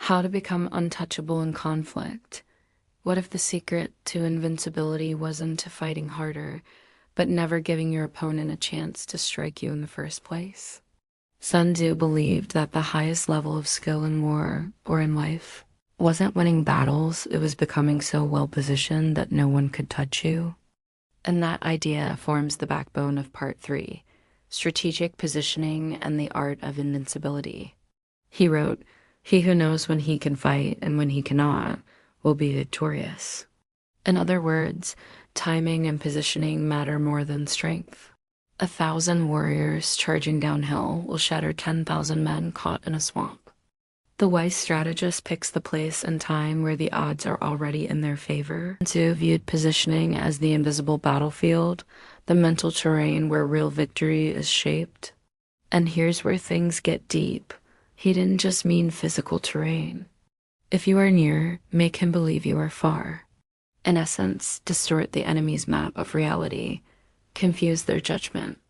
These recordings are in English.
How to become untouchable in conflict. What if the secret to invincibility wasn't to fighting harder, but never giving your opponent a chance to strike you in the first place? Sun Tzu believed that the highest level of skill in war, or in life, wasn't winning battles, it was becoming so well positioned that no one could touch you. And that idea forms the backbone of part 3, strategic positioning and the art of invincibility. He wrote, "He who knows when he can fight and when he cannot will be victorious." In other words, timing and positioning matter more than strength. 1,000 warriors charging downhill will shatter 10,000 men caught in a swamp. The wise strategist picks the place and time where the odds are already in their favor. Sun Tzu viewed positioning as the invisible battlefield, the mental terrain where real victory is shaped. And here's where things get deep. He didn't just mean physical terrain. If you are near, make him believe you are far. In essence, distort the enemy's map of reality, confuse their judgment,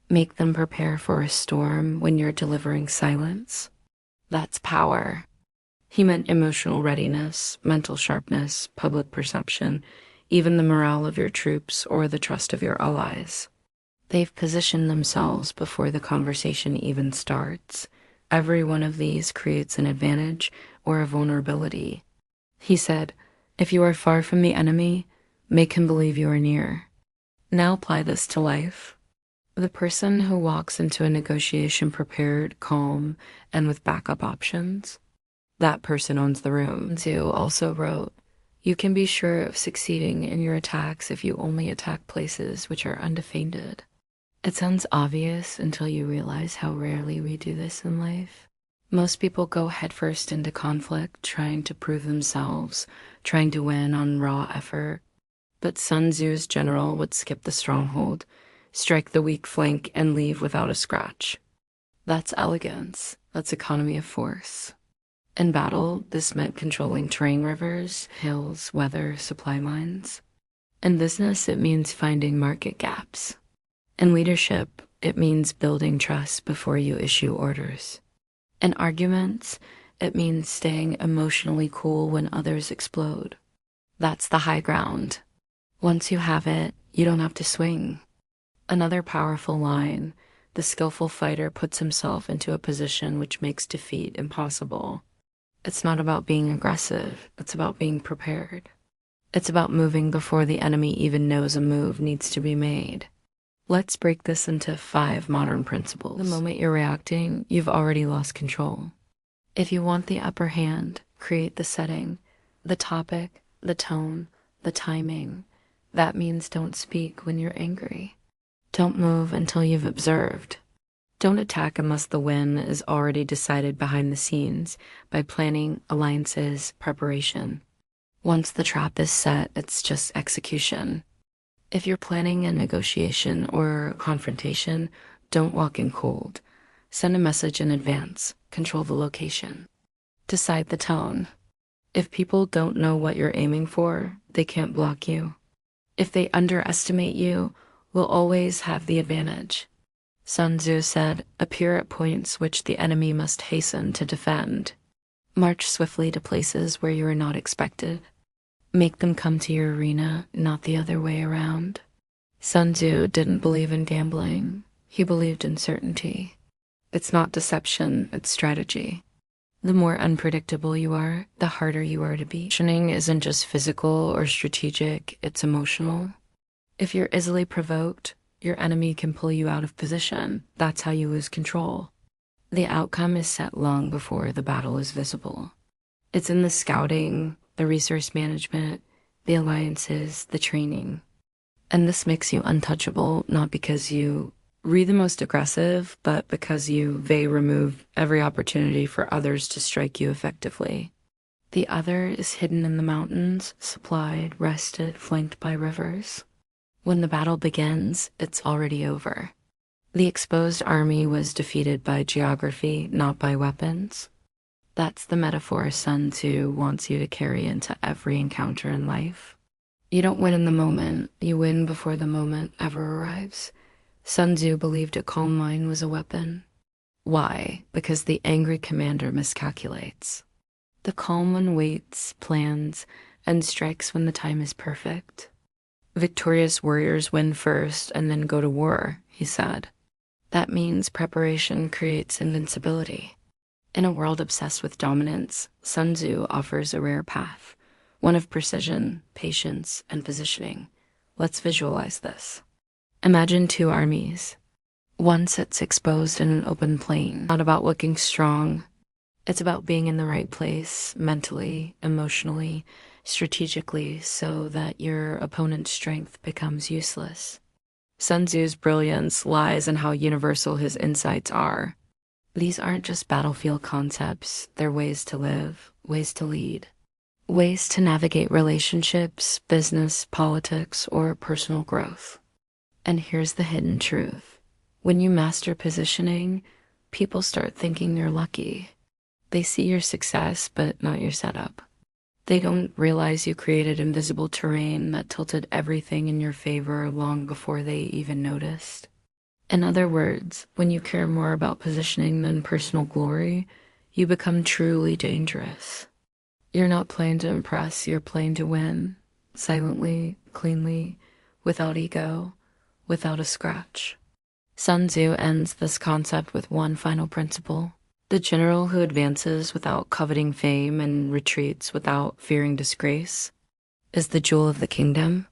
make them prepare for a storm when you're delivering silence. That's power. He meant emotional readiness, mental sharpness, public perception, even the morale of your troops or the trust of your allies. They've positioned themselves before the conversation even starts. Every one of these creates an advantage or a vulnerability. He said, "If you are far from the enemy, make him believe you are near." Now apply this to life. The person who walks into a negotiation prepared, calm, and with backup options, that person owns the room. Tzu also wrote, "You can be sure of succeeding in your attacks if you only attack places which are undefended." It sounds obvious until you realize how rarely we do this in life. Most people go headfirst into conflict, trying to prove themselves, trying to win on raw effort. But Sun Tzu's general would skip the stronghold, strike the weak flank, and leave without a scratch. That's elegance. That's economy of force. In battle, this meant controlling terrain, rivers, hills, weather, supply lines. In business, it means finding market gaps. In leadership, it means building trust before you issue orders. In arguments, it means staying emotionally cool when others explode. That's the high ground. Once you have it, you don't have to swing. Another powerful line, the skillful fighter puts himself into a position which makes defeat impossible. It's not about being aggressive, it's about being prepared. It's about moving before the enemy even knows a move needs to be made. Let's break this into 5 modern principles. The moment you're reacting, you've already lost control. If you want the upper hand, create the setting, the topic, the tone, the timing. That means don't speak when you're angry. Don't move until you've observed. Don't attack unless the win is already decided behind the scenes by planning, alliances, preparation. Once the trap is set, it's just execution. If you're planning a negotiation or confrontation, don't walk in cold. Send a message in advance. Control the location. Decide the tone. If people don't know what you're aiming for, they can't block you. If they underestimate you, we'll always have the advantage. Sun Tzu said, "Appear at points which the enemy must hasten to defend." March swiftly to places where you are not expected. Make them come to your arena, not the other way around. Sun Tzu didn't believe in gambling. He believed in certainty. It's not deception, it's strategy. The more unpredictable you are, the harder you are to beat. Positioning isn't just physical or strategic, it's emotional. If you're easily provoked, your enemy can pull you out of position. That's how you lose control. The outcome is set long before the battle is visible. It's in the scouting, the resource management, the alliances, the training. And this makes you untouchable, not because you read the most aggressive, but because they remove every opportunity for others to strike you effectively. The other is hidden in the mountains, supplied, rested, flanked by rivers. When the battle begins, it's already over. The exposed army was defeated by geography, not by weapons. That's the metaphor Sun Tzu wants you to carry into every encounter in life. You don't win in the moment, you win before the moment ever arrives. Sun Tzu believed a calm mind was a weapon. Why? Because the angry commander miscalculates. The calm one waits, plans, and strikes when the time is perfect. Victorious warriors win first and then go to war, he said. That means preparation creates invincibility. In a world obsessed with dominance, Sun Tzu offers a rare path, one of precision, patience, and positioning. Let's visualize this. Imagine two armies. One sits exposed in an open plain, not about looking strong. It's about being in the right place, mentally, emotionally, strategically, so that your opponent's strength becomes useless. Sun Tzu's brilliance lies in how universal his insights are. These aren't just battlefield concepts, they're ways to live, ways to lead, ways to navigate relationships, business, politics, or personal growth. And here's the hidden truth. When you master positioning, people start thinking you're lucky. They see your success, but not your setup. They don't realize you created invisible terrain that tilted everything in your favor long before they even noticed. In other words, when you care more about positioning than personal glory, you become truly dangerous. You're not playing to impress, you're playing to win. Silently, cleanly, without ego, without a scratch. Sun Tzu ends this concept with one final principle. The general who advances without coveting fame and retreats without fearing disgrace is the jewel of the kingdom.